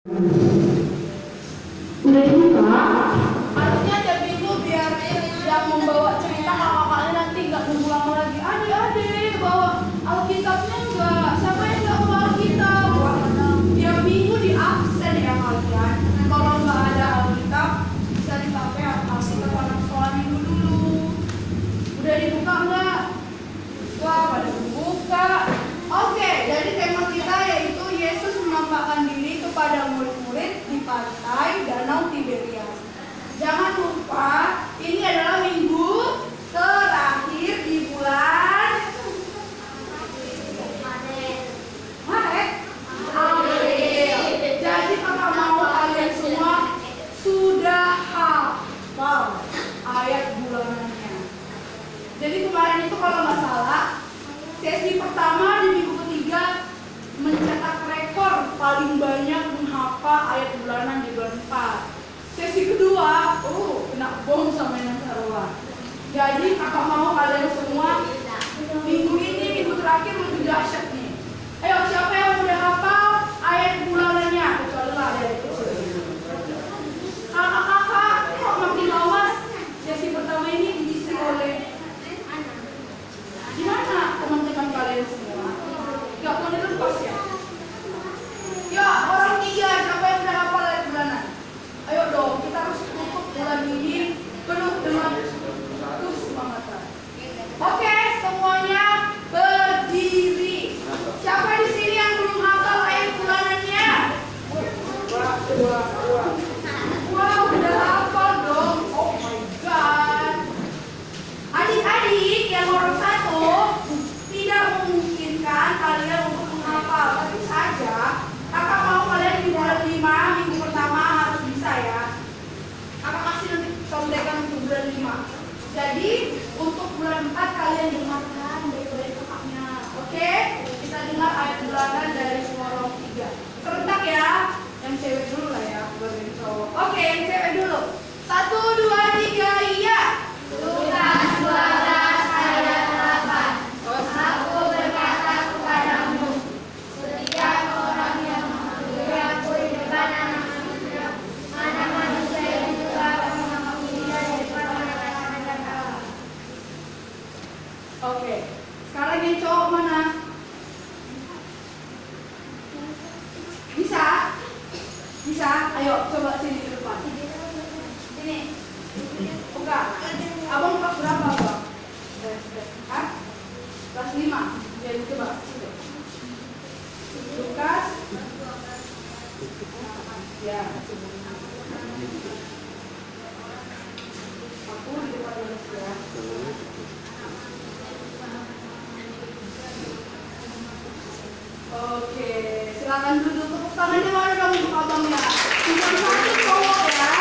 Udah dibuka? Harusnya tiap minggu biar yang membawa cerita kakak-kakaknya nanti nggak nunggu lama lagi. Adik-adik bawa Alkitabnya nggak? Siapa yang nggak bawa Alkitab? Tiap minggu di absen ya kalian. Kalau nggak ada Alkitab bisa dipakai Alkitab anak sekolah minggu dulu. Udah dibuka nggak? Wah, pada dibuka. Oke, jadi tema kita yaitu Yesus menampakkan diri kepada murid-murid di pantai Danau Tiberias. Jangan lupa, ini adalah minggu terakhir di bulan Maret. Jadi kakak mau kalian semua sudah hafal ayat bulanannya. Jadi kemarin itu kalau nggak salah, sesi pertama di minggu ketiga mencetak rekor paling banyak menghafal ayat bulanan di bulan 4. Sesi kedua, kena bom sama yang Sarwa. Jadi kakak mau kalian semua minggu ini, minggu terakhir lebih dahsyat nih. Ayo, siapa yang udah hafal ayat bulanannya? Kecuali lah ada itu. Kakak-kakak, kok makin lama sesi pertama ini diisi oleh gimana teman-teman kalian semua? Gak boleh lepas ya? Ya, orang 3, siapa yang udah hafal ayat bulanan? Ayo dong, kita harus tutup bulan ini penuh dengan semangat. Oke, semuanya berdiri. Siapa di sini yang belum hafal ayat bulanannya? Wah, udah hafal dong. Oh my god. Adik-adik yang nomor 1 tidak memungkinkan kalian untuk menghafal, tapi saja kakak mau kalian di bulan 5 minggu pertama harus bisa ya. Kakak kasih nanti contekan untuk bulan 5. Jadi untuk bulan 4 kalian dengarkan dari kakaknya. Oke? Kita dengar ayat bulanan dari Warung 3. Serentak ya. Yang cewek dulu lah ya, bukan yang cowok. Oke, yang cewek dulu. 1, 2, 3, iya. Lukas 12 ayat 8. Aku berkata kepadamu, setiap orang yang mengakui aku di depan anak manusia, anak manusia itu juga akan mengakui dia di depan malaikat Allah. Oke. Sekarang yang cowok mana? Bisa? Bisa? Ayo coba sini ke depan. Sini. Buka. Abang kelas berapa, Bang? Hah? Kelas 5. Jadi coba sini. Lukas. Ya. Aku di depan manusia. Oke, silakan duduk. Tepuk tangannya mana dong untuk abangnya? Cuma satu cowok ya.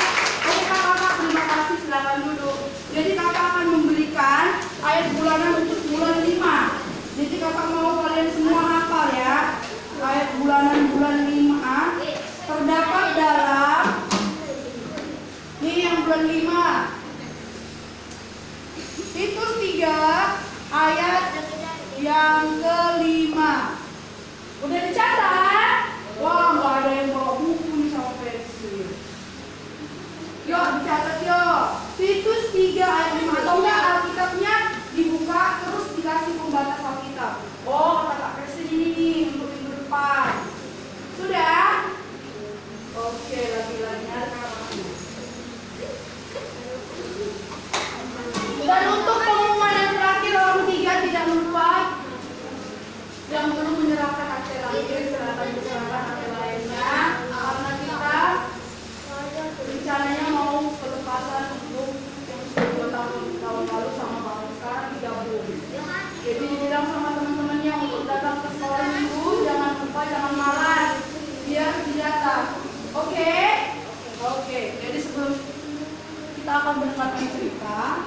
Oke kakak, terima kasih. Silakan duduk. Jadi kakak akan memberikan ayat bulanan untuk bulan 5. Jadi kakak mau kalian semua hafal ya. Ayat bulanan bulan 5 terdapat dalam ini yang bulan 5. Titus 3 ayat yang ke-5. Udah dicatat? Wah, nggak ada yang bawa buku nih sama pensil. Yuk, dicatat yuk. Titus 3 ayat 5. Atau enggak Alkitabnya dibuka terus dikasih pembatas Alkitab. Oh, kata pensil ini nih untuk minggu depan. Sudah? Oke, lagi-lagi ada kakaknya. Dan untuk pengumuman yang terakhir orang 3 tidak lupa yang belum menyerahkan akte lahir, silakan akte lainnya karena kita rencananya mau pelepasan untuk yang sudah 2 tahun lalu sama Bang sekarang digabung. Jadi dibilang sama teman-temannya untuk datang ke sekolah minggu jangan lupa, jangan malas biar datang. Oke? Oke. Jadi sebelum kita akan mendengarkan cerita,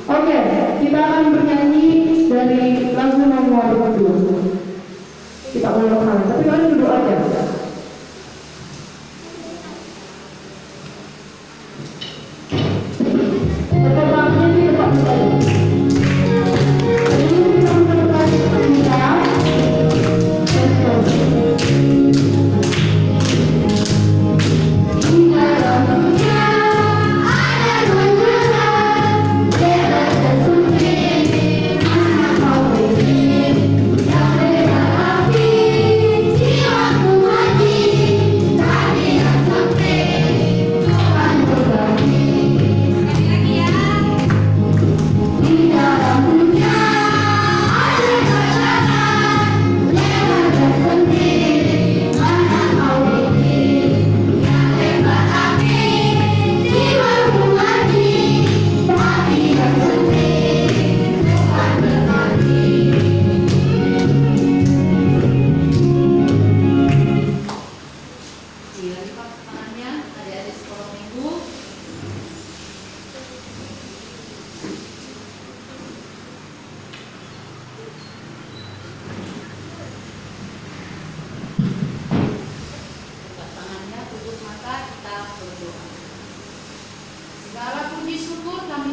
Oke, kita akan bernyanyi dari lagu nomor 2. Kita ulang, tapi kalian duduk aja.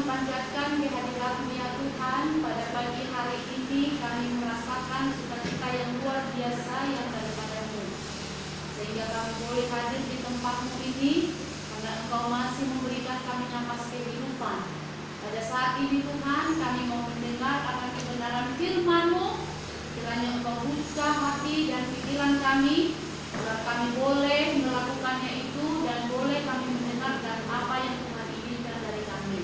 memanjatkan kehadiran-Mu ya Tuhan. Pada pagi hari ini kami merasakan sukacita yang luar biasa yang daripada-Mu, sehingga kami boleh hadir di tempat-Mu ini karena Engkau masih memberikan kami nafas kehidupan. Pada saat ini Tuhan, kami mau mendengar akan kebenaran firman-Mu. Kiranya Engkau buka hati dan pikiran kami, agar kami boleh melakukannya itu dan boleh kami mendengarkan apa yang Tuhan inginkan dari kami.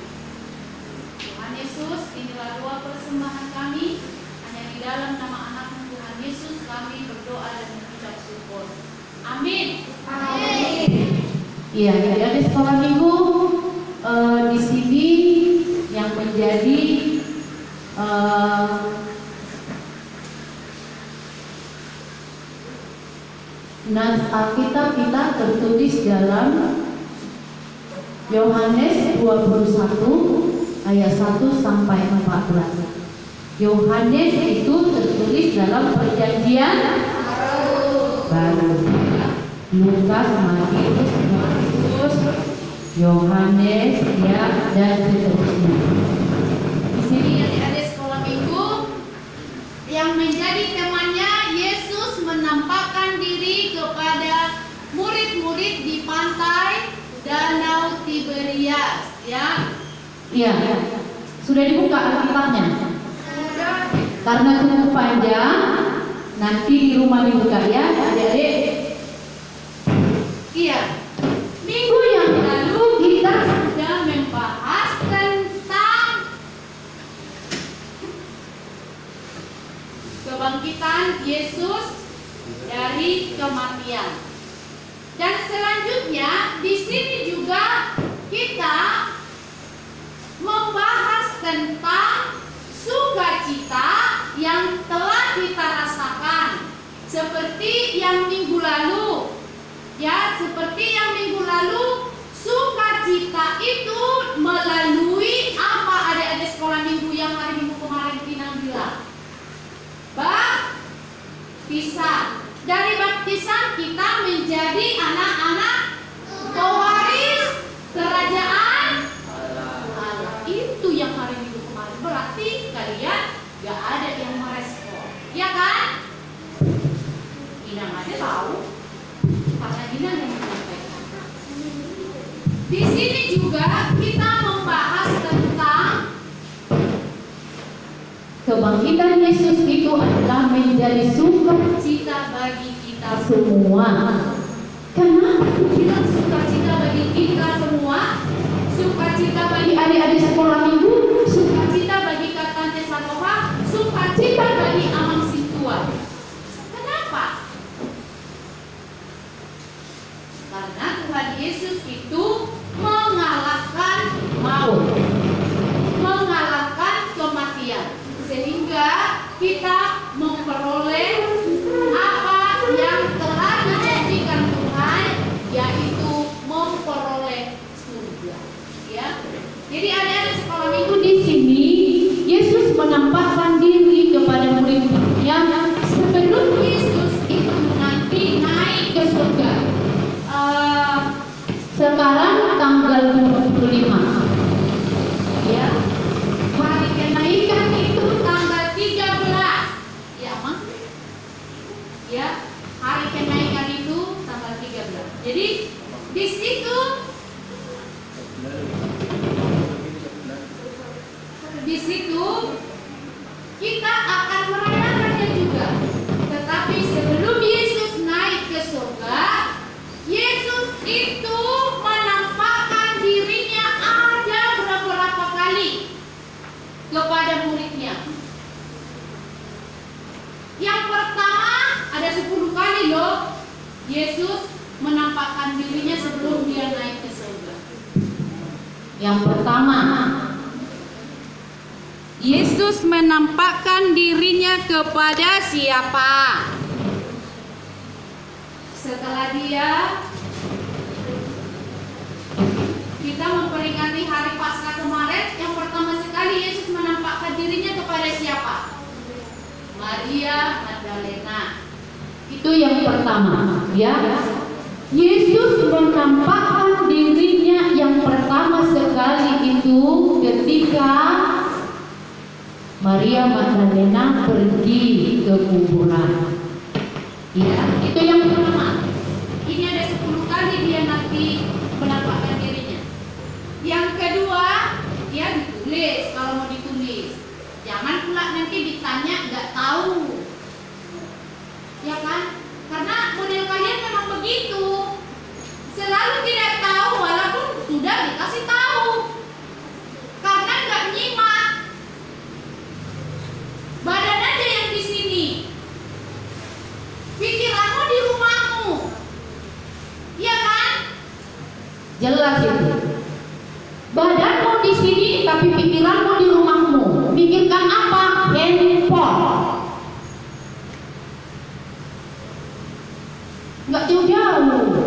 Tuhan Yesus, inilah doa persembahan kami. Hanya di dalam nama anak-Mu Tuhan Yesus kami berdoa dan mengucap syukur. Amin. Amin. Iya, jadi ada sekolah minggu di sini yang menjadi nas Alkitab kita tertulis dalam Yohanes 21 ayat 1 sampai 14. Yohanes itu tertulis dalam perjanjian baru. Lukas, Matius, Yohanes, ya, dan seterusnya. Di sini adik-adik sekolah minggu yang menjadi temanya Yesus menampakkan diri kepada murid-murid di pantai Danau Tiberias, ya. Iya, sudah dibuka Alkitabnya. Karena cukup panjang, nanti di rumah dibuka ya, adik-adik. Iya. Minggu yang lalu kita sudah membahas tentang kebangkitan Yesus dari kematian. Dan selanjutnya di sini juga kita membahas tentang sukacita yang telah kita rasakan, seperti yang minggu lalu. Ya, seperti yang minggu lalu, sukacita itu melalui apa adik-adik sekolah minggu yang hari minggu kemarin Pinang bilang? Baptisan. Dari baptisan kita menjadi anak-anak pewaris kerajaan Allah. Itu yang hari minggu kemarin. Berarti kalian gak ada yang merespon, ya kan? Pinang aja tahu. Karena Dina yang menyampaikan. Di sini juga kita membahas tentang Kebangkitan Yesus itu adalah menjadi sukacita bagi kita semua. Kenapa bilang sukacita bagi kita semua? Sukacita bagi adik-adik sekolah minggu, sukacita bagi Katante Saloha, sukacita bagi Amang Sintua. Kenapa? Karena Tuhan Yesus itu mengalahkan maut, mengalahkan kematian, sehingga kita memperoleh apa yang telah dijanjikan Tuhan, yaitu memperoleh surga. Ya, jadi adik-adik sekolah minggu di sini Yesus menampakkan diri kepada murid-muridnya sebelum Yesus itu nanti naik ke surga. Sekarang tanggal 25, ya, hari kenaikan itu tanggal 13, ya Mang, ya, hari kenaikan itu tanggal 13. Jadi di situ kita akan merayakannya juga. Tetapi sebelum Yesus naik ke surga, Yesus itu menampakkan dirinya ada beberapa kali kepada muridnya. Yang pertama ada 10 kali loh Yesus menampakkan dirinya sebelum dia naik ke surga. Yang pertama, Yesus menampakkan dirinya kepada siapa? Setelah kita memperingati hari Paskah kemarin, yang pertama sekali Yesus menampakkan dirinya kepada siapa? Maria Magdalena. Itu yang pertama, ya. Yesus menampakkan dirinya yang pertama sekali itu ketika Maria Magdalena pergi ke kuburan. Ya, itu yang pertama. Ini ada 10 kali dia nanti menampakkan dirinya. Yang kedua, dia ditulis kalau mau ditulis. Jangan pula nanti ditanya nggak tahu. Ya kan? Karena model kalian memang begitu. Selalu tidak tahu walaupun sudah dikasih tahu. Karena nggak nyimak. Badan aja yang di sini. Pikiranmu di rumahmu. Iya kan? Jelas itu. Badanmu di sini tapi pikiranmu di rumahmu. Pikirkan apa? Handphone. Nggak jauh-jauh.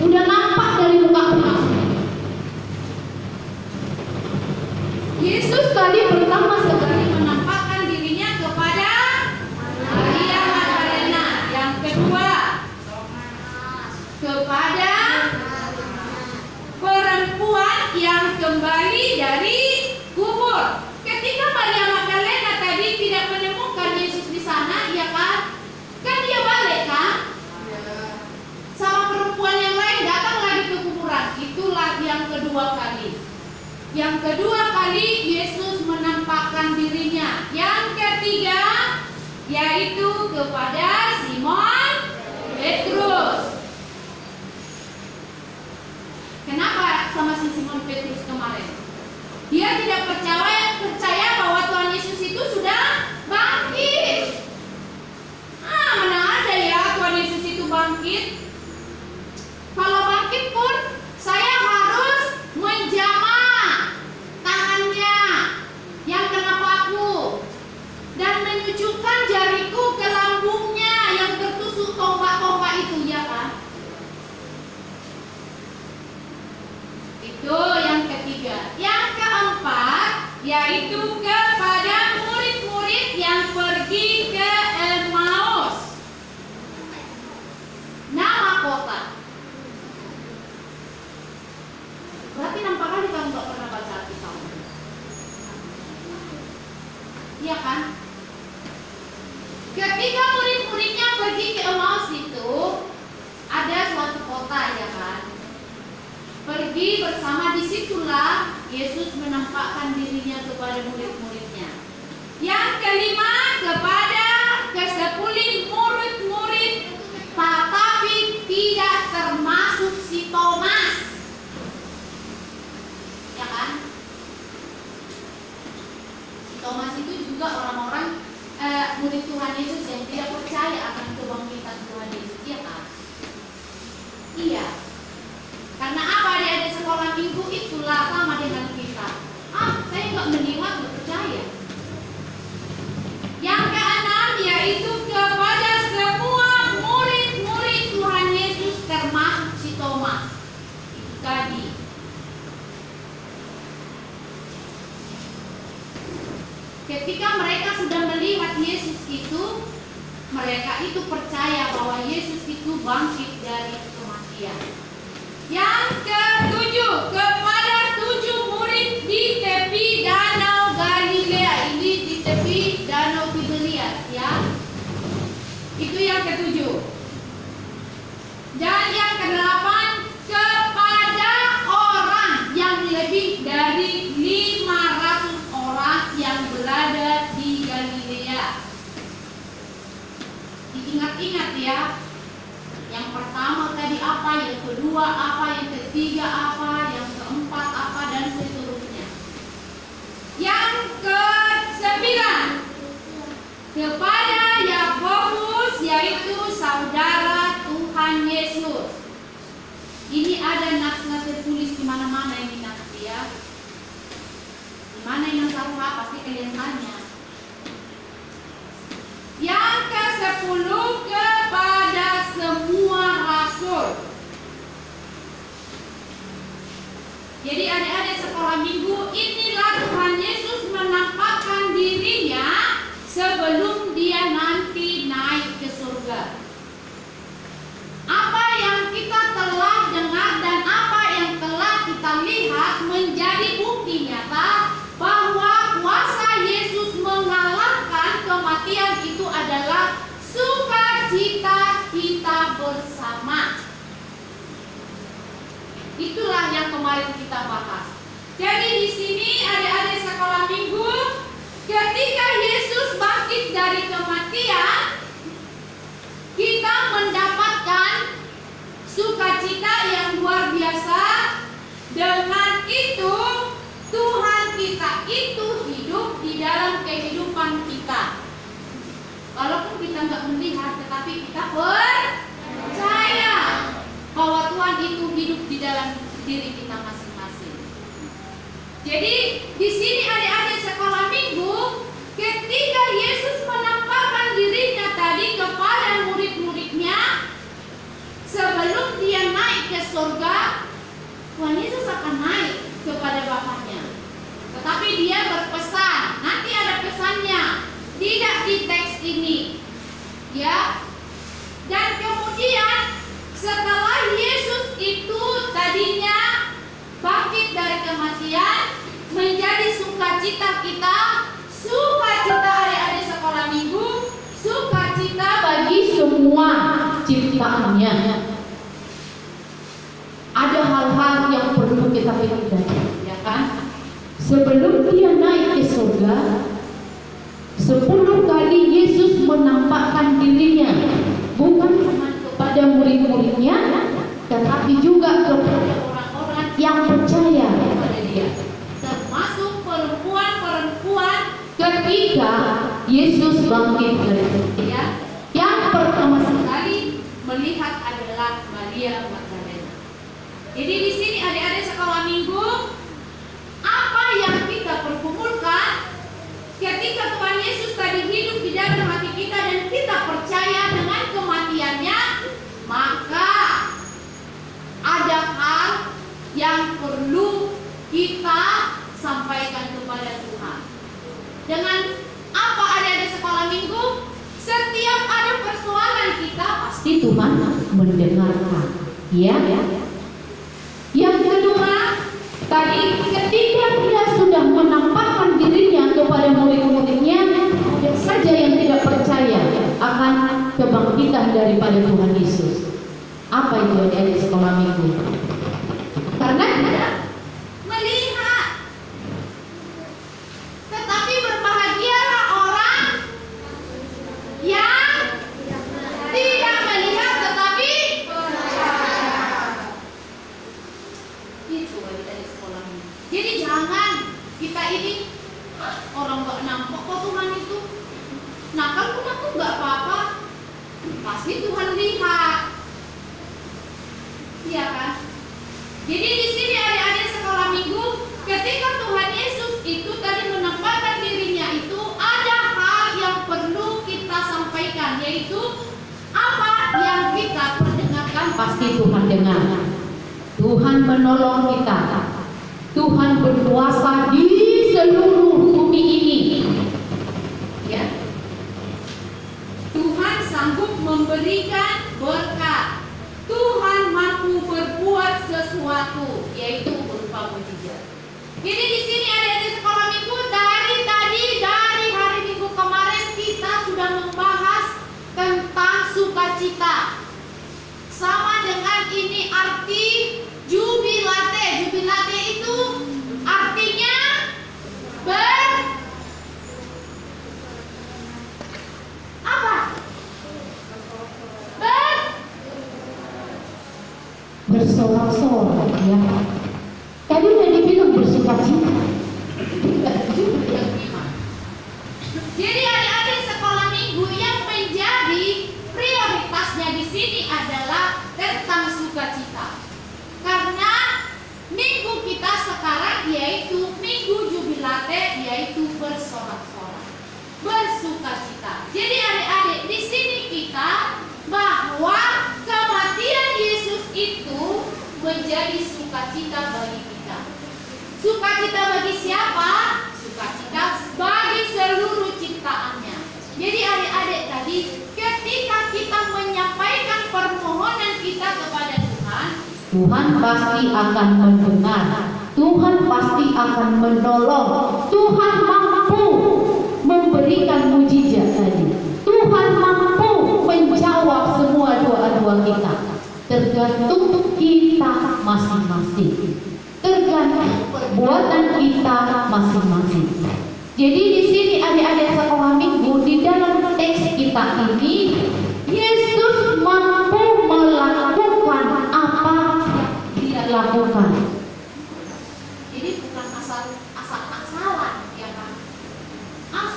Udah nampak dari muka kamu. Yesus tadi pertama sekali menampakkan dirinya kepada Maria Magdalena. Yang kedua kepada perempuan yang kembali dari kubur. Ketika Maria Magdalena tadi tidak menemukan Yesus di sana, ya kan? Kan dia balik kan? Sama perempuan yang lain datang lagi ke kuburan. Itulah yang kedua kali. Yang kedua kali Yesus menampakkan dirinya. Yang ketiga yaitu kepada Simon Petrus. Kenapa sama si Simon Petrus kemarin? Dia tidak percaya bahwa Tuhan Yesus itu sudah bangkit. Mana ada ya Tuhan Yesus itu bangkit? Kalau bangkit pun saya harus menjamah tangannya yang kena paku dan menyucukkan jariku ke lambungnya yang tertusuk tombak-tombak itu, ya kan? Itu yang ketiga. Yang keempat yaitu kepada murid-murid yang pergi ke Emmaus. Nama kota. Berarti nampak kali kamu gak pernah baca Alkitab. Iya kan? Ketika murid-muridnya pergi ke Emmaus itu ada suatu kota, ya kan? Pergi bersama, disitulah Yesus menampakkan dirinya kepada murid-muridnya. Yang kelima kepada ke-10 murid-murid, tetapi tidak termasuk si Thomas. Ya kan? Si Thomas itu juga orang-orang murid Tuhan Yesus yang tidak percaya akan kebangkitan Tuhan Yesus, ya kan? Iya. Karena apa? Dia ada sekolah minggu itulah sama dengan kita. Saya nggak melihat, nggak percaya. Yang keenam yaitu kepada semua murid-murid Tuhan Yesus termasuk si Thomas. Itu tadi. Ketika mereka sudah melihat Yesus itu, mereka itu percaya bahwa Yesus itu bangkit dari kematian. Yang ketujuh kepada 7 murid di tepi Danau Galilea. Ini di tepi Danau Tiberias, ya. Itu yang ketujuh. Dan yang kedelapan kepada orang yang lebih dari 500 orang yang berada di Galilea. Diingat-ingat ya. Yang pertama tadi apa, yang kedua apa, yang ketiga apa, yang keempat apa, dan seterusnya. Yang ke-9 kepada Yakobus, yaitu saudara Tuhan Yesus. Ini ada nas-nas tertulis di mana-mana ini nanti, ya. Di mana yang salah pasti kalian tanya. Yang ke-10 kepada semua rasul. Jadi adik-adik sekolah minggu, inilah Tuhan Yesus menampakkan dirinya sebelum dia nanti naik ke surga. Apa yang kita telah dengar dan apa yang telah kita lihat menjadi bukti nyata bahwa kuasa Yesus mengalahkan Itulah yang kemarin kita bahas. Jadi di sini adik-adik sekolah minggu, ketika Yesus bangkit dari kematian, kita mendapatkan sukacita yang luar biasa. Dengan itu Tuhan kita itu hidup di dalam kehidupan kita. Walaupun kita nggak melihat, tetapi kita percaya bahwa Tuhan itu hidup di dalam diri kita masing-masing. Jadi di sini adik-adik sekolah minggu, ketika Yesus menampakkan dirinya tadi kepada murid-muridnya sebelum dia naik ke surga, Tuhan Yesus akan naik kepada Bapaknya. Tetapi dia berpesan, nanti ada pesannya, tidak di teks ini, ya. Dan kemudian setelah Yesus itu tadinya bangkit dari kematian, menjadi sukacita kita, sukacita adik-adik sekolah minggu, sukacita bagi semua ciptaannya. Ada hal-hal yang perlu kita pikirkan, ya kan? Sebelum dia naik ke surga, 10 kali Yesus menampakkan dirinya, bukan cuma kepada murid-muridnya, tetapi juga kepada orang-orang yang percaya kepada dia, termasuk perempuan-perempuan ketika Yesus bangkit dari kematian. Yang pertama sekali melihat adalah Maria Magdalena. Jadi di sini adik-adik sekolah minggu, apa yang kita pergumulkan ketika Tuhan Yesus tadi hidup di dalam hati kita dan kita percaya dengan kematiannya, maka ada hal yang perlu kita sampaikan kepada Tuhan. Dengan apa adik-adik sekolah minggu, setiap ada persoalan kita pasti Tuhan mendengarkan, ya. Yang kedua, tadi ketika dia sudah menampakkan dirinya kepada murid-muridnya, ada saja yang tidak percaya akan kebangkitan daripada Tuhan Yesus. Apa itu adik-adik sekolah minggu? Karena tidak melihat. Tetapi berbahagialah orang yang tidak melihat tetapi percaya. Itu adik-adik sekolah minggu. Jadi jangan kita ini orang nggak nampak kok Tuhan itu. Nah kan Tuhan tuh nggak apa-apa, pasti Tuhan lihat, iya kan? Jadi di sini adik-adik sekolah minggu, ketika Tuhan Yesus itu tadi menampakkan dirinya itu, ada hal yang perlu kita sampaikan, yaitu apa yang kita perdengarkan pasti Tuhan dengar. Tuhan menolong kita. Tuhan berkuasa di seluruh bumi ini, ya. Tuhan sanggup memberikan berkat. Tuhan mampu berbuat sesuatu, yaitu berupa mujizat. Jadi di sini adik-adik sekolah minggu, dari hari Minggu kemarin kita sudah membahas tentang sukacita. Sama dengan ini arti jubilate. Jubilate itu artinya bersorak-sorak, ya. Tadi udah dibilang bersukacita. Jadi adik-adik sekolah minggu, yang menjadi prioritasnya di sini adalah tentang sukacita. Karena minggu kita sekarang yaitu minggu jubilate, yaitu bersorak-sorak, bersukacita. Jadi adik-adik, di sini kita bahwa kematian Yesus itu menjadi sukacita bagi kita. Sukacita bagi siapa? Sukacita bagi seluruh ciptaannya. Jadi adik-adik tadi, ketika kita menyampaikan permohonan kita kepada Tuhan, Tuhan pasti akan mendengar. Tuhan pasti akan menolong. Tuhan mampu memberikan mujizat tadi. Tuhan mampu menjawab semua doa-doa kita. tergantung kita masing-masing, tergantung perbuatan kita masing-masing. Jadi di sini adik-adik sekolah minggu, di dalam teks kita ini Yesus mampu melakukan apa dia lakukan. Jadi bukan asal-asalan, ya kan?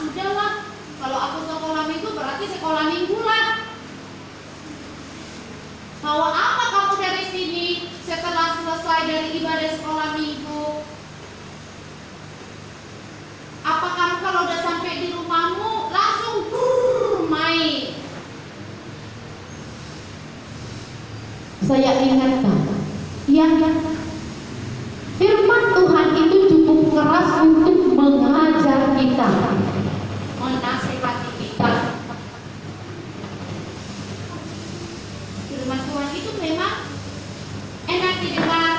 Sudahlah, kalau aku sekolah minggu berarti sekolah minggu lah. Bawa apa kamu dari sini setelah selesai dari ibadah sekolah minggu? Apa kamu kalau udah sampai di rumahmu langsung main? Saya ingatkan, yang firman Tuhan itu cukup keras untuk mengajar kita, menasihati kita. Firman Tuhan itu memang enak didengar,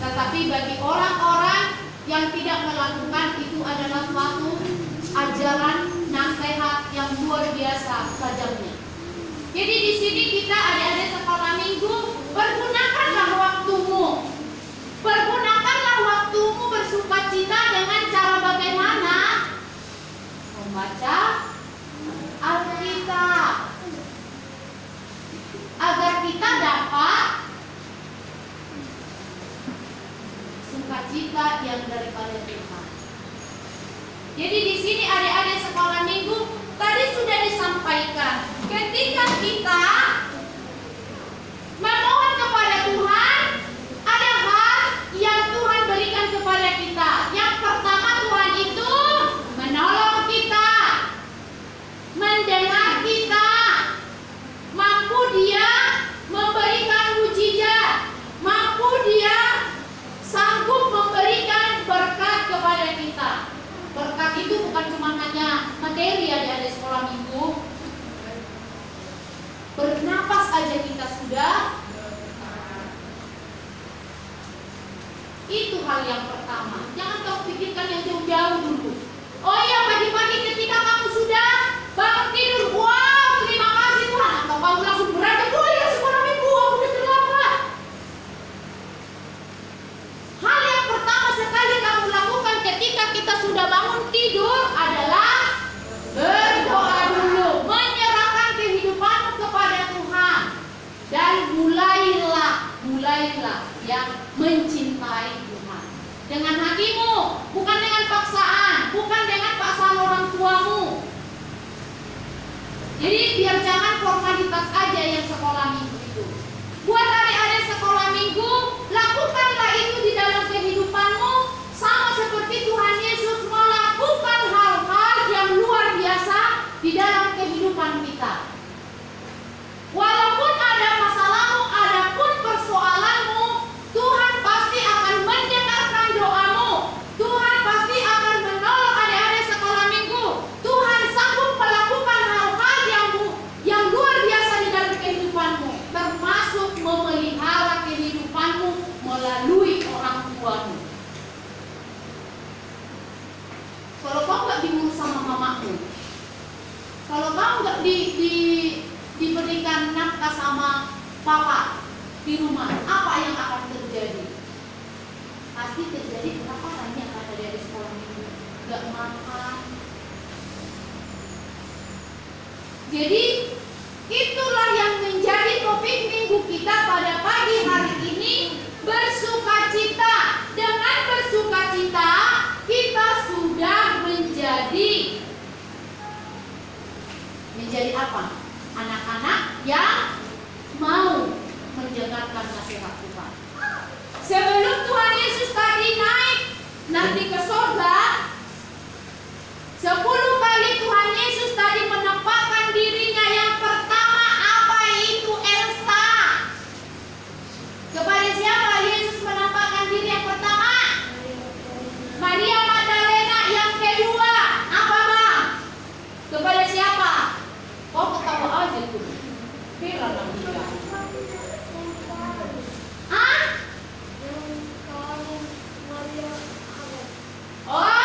tetapi bagi orang-orang yang tidak melakukan itu adalah suatu ajaran nasihat yang luar biasa tajamnya. Jadi di sini kita adik-adik sekolah minggu, pergunakanlah waktumu. Pergunakanlah waktumu bersukacita dengan cara bagaimana? Membaca Alkitab, agar kita dapat sukacita yang daripada Tuhan. Jadi di sini adik-adik sekolah minggu tadi sudah disampaikan, ketika kita memohon kepada Tuhan, ada hal yang Tuhan berikan kepada kita. Yang pertama, Tuhan itu menolong kita, mendengar kita, mampu Dia memberikan mujizat, mampu Dia sanggup memberikan berkat kepada kita. Berkat itu bukan cuma hanya materi adik-adik sekolah minggu. Bernapas aja kita sudah. Itu hal yang pertama. Jangan kau pikirkan yang jauh-jauh dulu. Oh iya, pagi-pagi ketika kamu sudah bangun tidur, wow, terima kasih Tuhan. Atau kamu langsung beranjak, oh iya sekolah minggu, aku udah terlambat. Hal yang pertama sekali kamu lakukan ketika kita sudah bangun tidur adalah berdoa dulu, menyerahkan kehidupanmu kepada Tuhan, dan mulailah yang mencintai Tuhan dengan hatimu, bukan dengan paksaan, bukan dengan paksaan orang tuamu. Jadi biar jangan formalitas aja yang sekolah minggu itu. Buat adik-adik sekolah minggu, lakukanlah itu di dalam kehidupanmu, sama seperti Tuhan Yesus melakukan hal-hal yang luar biasa di dalam kehidupan kita. Walaupun ada masalahmu, adapun persoalanmu, Tuhan pasti akan mendengarkan doamu. Tuhan pasti akan menolong adik-adik sekolah minggu. Tuhan sanggup melakukan hal-hal yang luar biasa di dalam kehidupanmu, termasuk memelihara kehidupanmu melalui orang tuamu. Kalau kau nggak diurus sama mamamu, kalau kau nggak diberikan nafkah sama papa di rumah, apa yang akan terjadi? Pasti terjadi kenapa hanya karena dari sekolah minggu nggak makan. Jadi itulah yang menjadi topik minggu kita pada pagi hari ini, bersukacita. Dengan bersukacita kita sudah menjadi apa? Anak-anak yang mau mendengarkan nasihat Tuhan. Sebelum Tuhan Yesus tadi naik nanti ke surga, 10 kali Tuhan Yesus tadi menempatkan dirinya. Yang pertama apa itu? Elsa. Kepada siapa Yesus menampakkan diri yang pertama? Maria Magdalena. Yang kedua apa Bang? Kepada siapa? Kau ketawa aja tuh. Viral lah dia. Oh,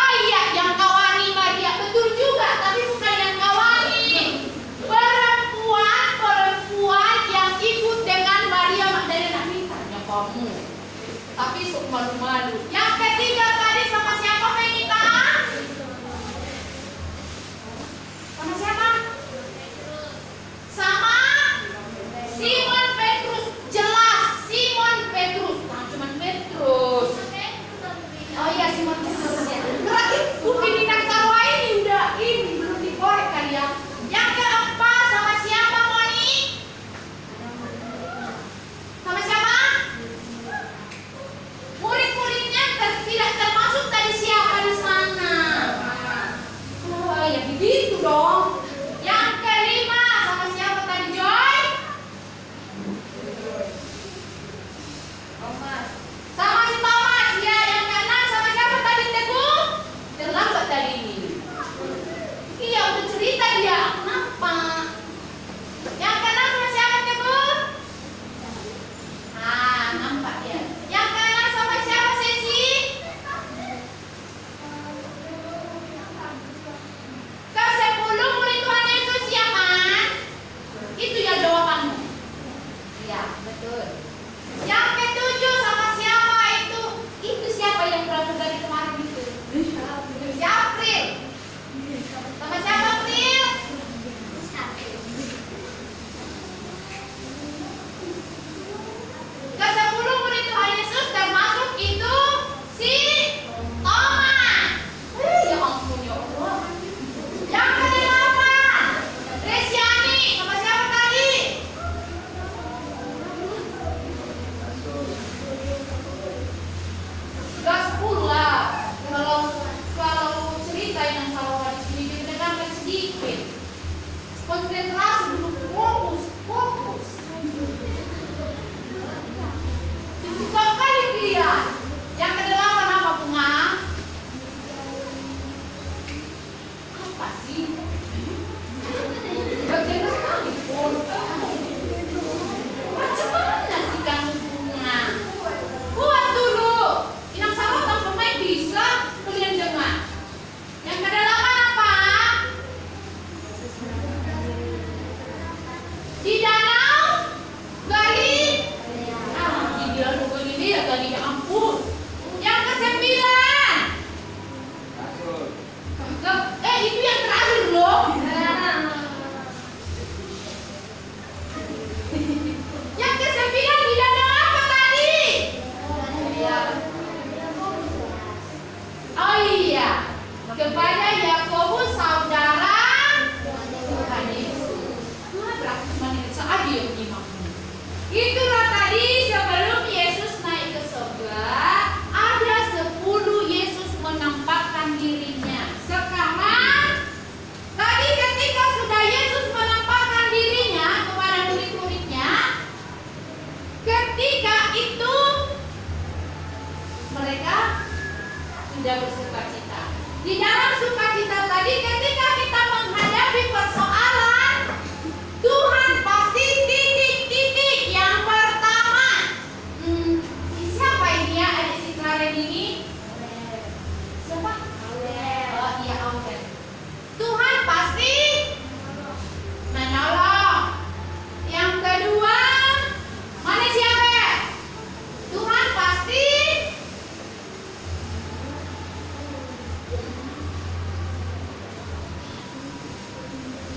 kepada Yakobus saudara Tuhan Yesus. Nah, berarti cuma saja yang menyimaknya. Itulah tadi sebelum Yesus naik ke surga, ada 10 Yesus menampakkan dirinya. Sekarang, tadi ketika sudah Yesus menampakkan dirinya kepada murid-muridnya, ketika itu mereka sudah bersukacita. Di dalam sukacita tadi, ketika kita menghadapi persoalan, Tuhan pasti titik-titik. Yang pertama, siapa ini ya, adik si Karen ini? Siapa? Oh iya, Auden. Tuhan pasti menolong. Yang kedua, mana siapa? Tuhan pasti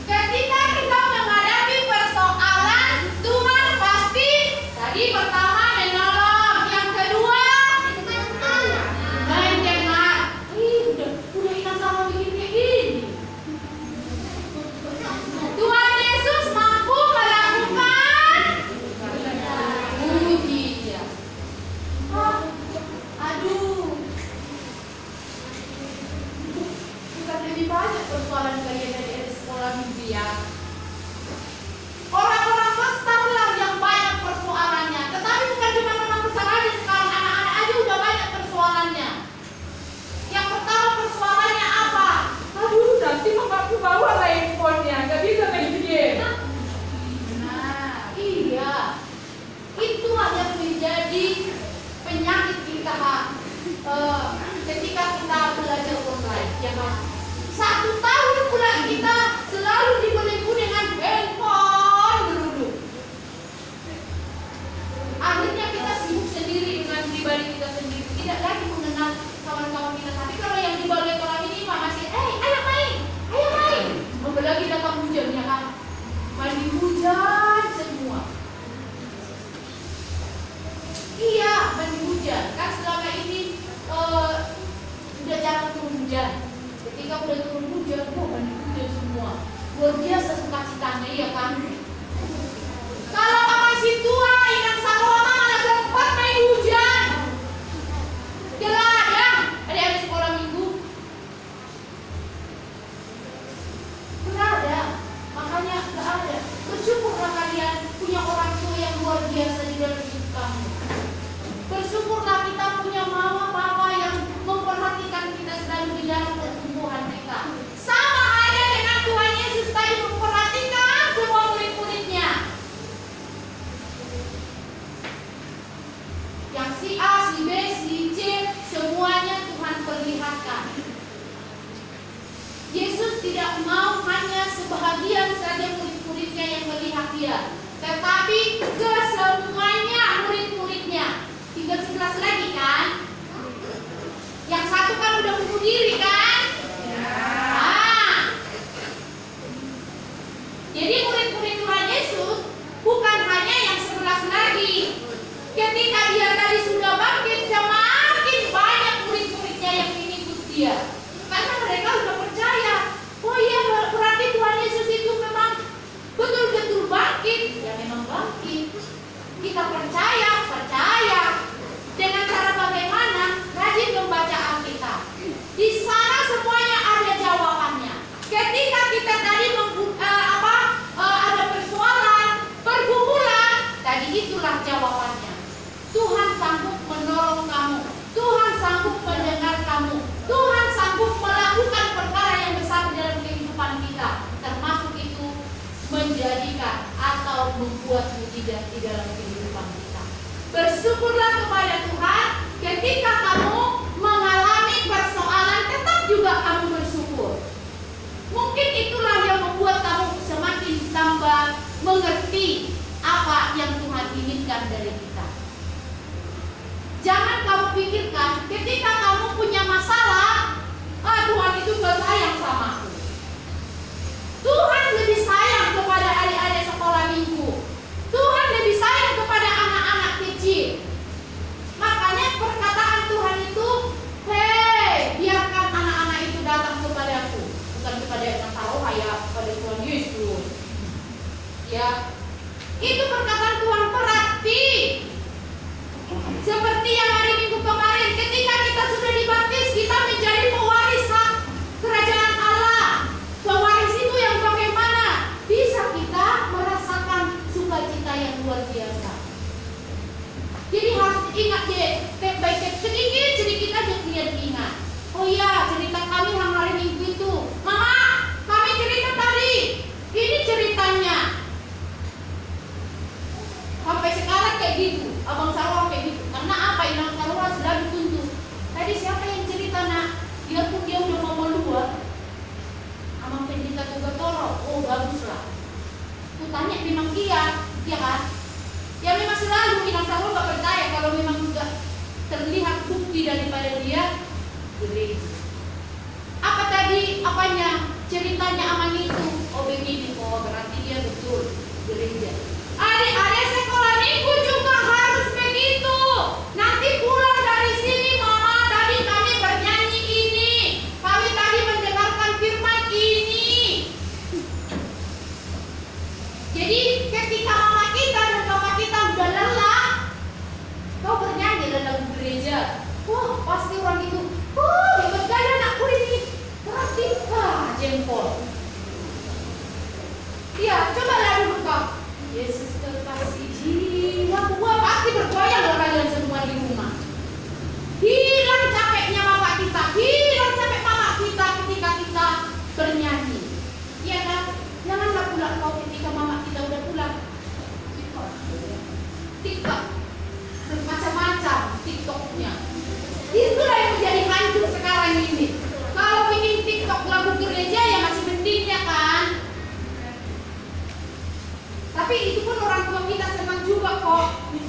ketika kita menghadapi persoalan, Tuhan pasti tadi pertama menolong, yang kedua mendengar. Udah ingat sama begini. Tuhan Yesus mampu melakukan mujizat. Aduh, bukan lebih banyak persoalan kalian dari sekolah minggu ya. Orang-orang besar lah yang banyak persoalannya. Tetapi bukan cuma orang besar aja, sekarang anak-anak aja udah banyak persoalannya. Yang pertama persoalannya apa? Aduh, nanti mamaku bawa lah handphonenya, gak bisa main game. Nah, iya. Itulah yang menjadi penyakit kita ketika kita belajar online, ya kan? 1 tahun pula kita selalu dibelenggu dengan handphone dulu. Akhirnya kita sibuk sendiri dengan pribadi kita sendiri, tidak lagi mengenal kawan-kawan kita. Tapi kalau yang di balik kolam ini masih, ayo main. Apalagi datang hujan, ya kan? Mandi hujan semua. Iya, mandi hujan. Kan selama ini udah jarang turun hujan. Ketika udah turun hujan, mandi hujan semua. Luar biasa sukacitanya, iya kan? Kalau masih tua, ingat sama mana sempat main hujan. Gak ada. Ada sekolah minggu. Gak ada. Makanya gak ada. Bersyukurlah kalian punya orang tua yang luar biasa di dalam hidup kamu. Bersyukurlah kita punya mama papa yang memperhatikan kita selalu di dalam pertumbuhan kita. Sama halnya dengan Tuhan Yesus tadi memperhatikan semua murid-muridnya. Yang si A, si B, si C, semuanya Tuhan perlihatkan. Yesus tidak mau hanya sebahagian saja murid-muridnya yang melihat dia, tetapi ke semuanya murid-muridnya. Tinggal 11 lagi kan? Yang satu kan udah bunuh diri kan? Jadi murid-murid Tuhan Yesus bukan hanya yang 11 lagi. Ketika dia tadi sudah bangkit, semakin banyak murid-muridnya yang mengikut dia. Karena mereka sudah percaya, oh iya berarti Tuhan Yesus itu memang betul-betul bangkit. Ya memang bangkit. Kita percaya. Dengan cara bagaimana? Rajin membaca Alkitab. Di sana semuanya ada jawabannya. Ketika kita tadi ada persoalan, pergumulan, tadi itulah jawabannya. Tuhan sanggup menolong kamu. Tuhan sanggup mendengar kamu. Tuhan sanggup melakukan perkara yang besar dalam kehidupan kita. Termasuk itu menjadikan atau membuat mujizat di dalam kehidupan kita. Bersyukurlah kepada Tuhan ketika kamu mengalami persoalan, tetap juga kamu bersyukur. Mungkin itulah yang membuat kamu semakin tambah mengerti apa yang Tuhan inginkan dari kita. Jangan kamu pikirkan ketika kamu punya masalah, Tuhan itu gak sayang sama aku. Tuhan lebih sayang kepada adik-adik sekolah minggu. Tuhan lebih sayang kepada anak-anak kecil. Makanya perkataan Tuhan itu, biarkan anak-anak itu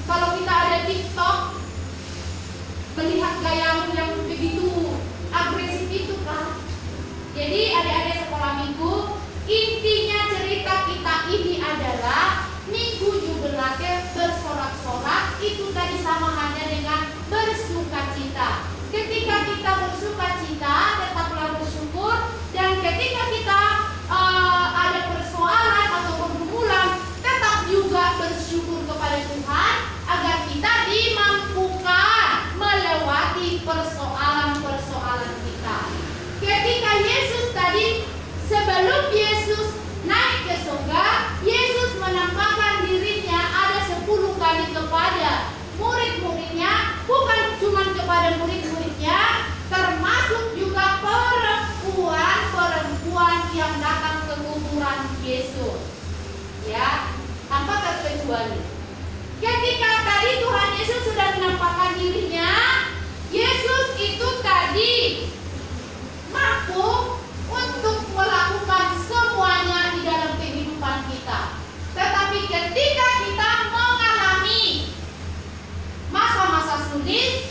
Kalau kita ada TikTok, melihat gayamu yang begitu agresif itu kan. Jadi adik-adik sekolah minggu, intinya cerita kita ini adalah minggu jubilate bersorak-sorak itu tadi sama halnya dengan bersuka cita. Ketika kita bersuka cita, tetaplah bersyukur, dan ketika kita ada persoalan atau pergumulan, tetap juga bersyukur kepada Tuhan agar kita dimampukan melewati persoalan-persoalan kita. Ketika Yesus tadi, sebelum Yesus naik ke surga, Yesus menampakkan dirinya ada 10 kali kepada murid-muridnya, bukan cuma kepada murid-muridnya, termasuk juga perempuan-perempuan yang datang ke kuburan Yesus. Ya, tanpa terkecuali. Ketika tadi Tuhan Yesus sudah menampakkan dirinya, Yesus itu tadi mampu untuk melakukan semuanya di dalam kehidupan kita. Tetapi ketika kita mengalami masa-masa sulit,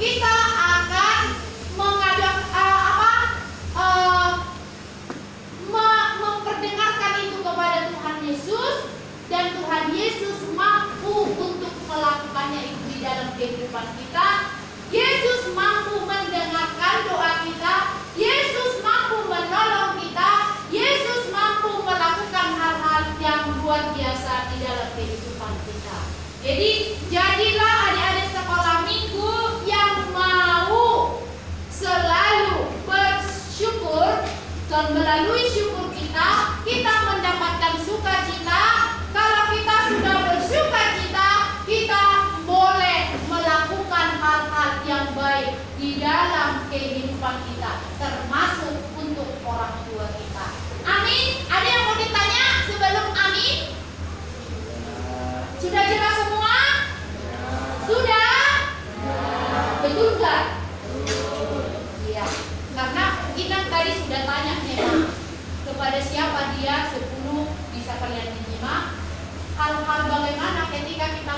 kita akan memperdengarkan itu kepada Tuhan Yesus, dan Tuhan Yesus mampu untuk melakukannya itu di dalam kehidupan kita. Yesus mampu mendengarkan doa kita, Yesus mampu menolong kita, Yesus mampu melakukan hal-hal yang luar biasa di dalam kehidupan kita. Jadi jadilah adik-adik sekolah minggu yang mau selalu bersyukur, dan melalui syukur kita, kita mendapatkan sukacita. Kalau kita sudah bersukacita, kita boleh melakukan hal-hal yang baik di dalam kehidupan kita, termasuk untuk orang tua kita. Amin. Ada yang mau ditanya sebelum amin? Sudah jelas semua? Sudah? Betul gak? Iya. Karena kita tadi sudah tanya memang kepada siapa dia 10, bisa kalian menyimak. Hal-hal bagaimana ketika kita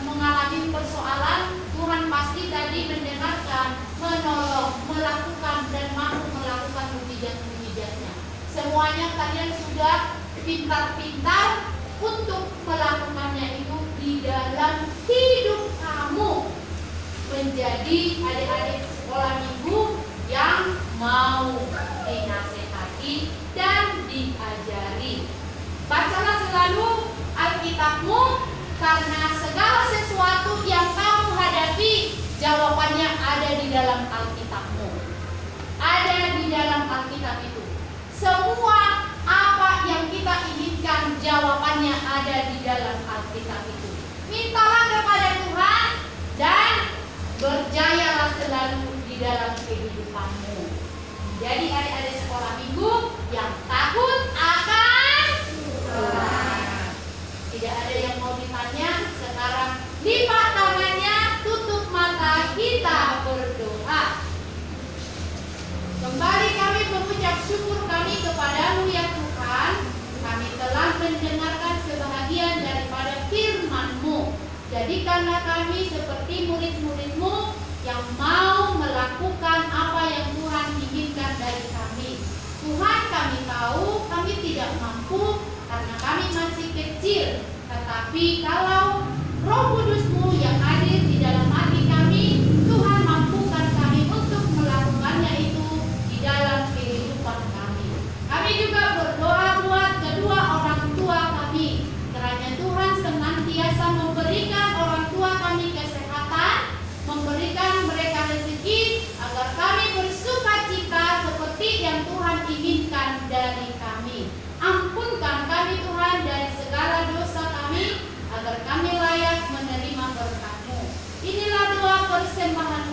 mengalami persoalan, Tuhan pasti tadi mendengarkan, menolong, melakukan, dan mampu melakukan mujizat-mujizatnya. Semuanya kalian sudah pintar-pintar untuk melakukannya itu di dalam hidup kamu, menjadi adik-adik sekolah minggu yang mau dinasehati dan diajari. Bacalah selalu Alkitabmu, karena segala sesuatu yang kamu hadapi, jawabannya ada di dalam Alkitabmu. Ada di dalam Alkitab itu. Semua apa yang kita inginkan, jawabannya ada di dalam Alkitab itu. Mintalah kepada Tuhan dan berjayalah selalu di dalam kehidupanmu. Jadi adik-adik sekolah minggu yang takut akan Tuhan. Tidak ada yang mau ditanya. Sekarang lipat tangannya, tutup mata, kita berdoa. Kembali kami mengucap syukur kami kepadamu ya Tuhan. Kami telah mendengarkan sebahagian daripada firman-Mu. Jadikanlah kami seperti murid-murid-Mu yang mau melakukan apa yang Tuhan inginkan dari kami. Tuhan, kami tahu kami tidak mampu karena kami masih kecil. Tetapi kalau Roh Kudus-Mu yang hadir di dalam hati kami, Tuhan mampukan kami untuk melakukannya itu di dalam kehidupan kami. Kami juga berdoa buat kedua orang tua kami. Kiranya Tuhan senantiasa memberikan orang tua kami kesehatan, memberikan mereka rezeki, agar kami bersukacita seperti yang Tuhan inginkan dari kami. Ampunkan kami Tuhan dari segala dosa kami, agar kami layak menerima berkat-Mu. Inilah doa persembahan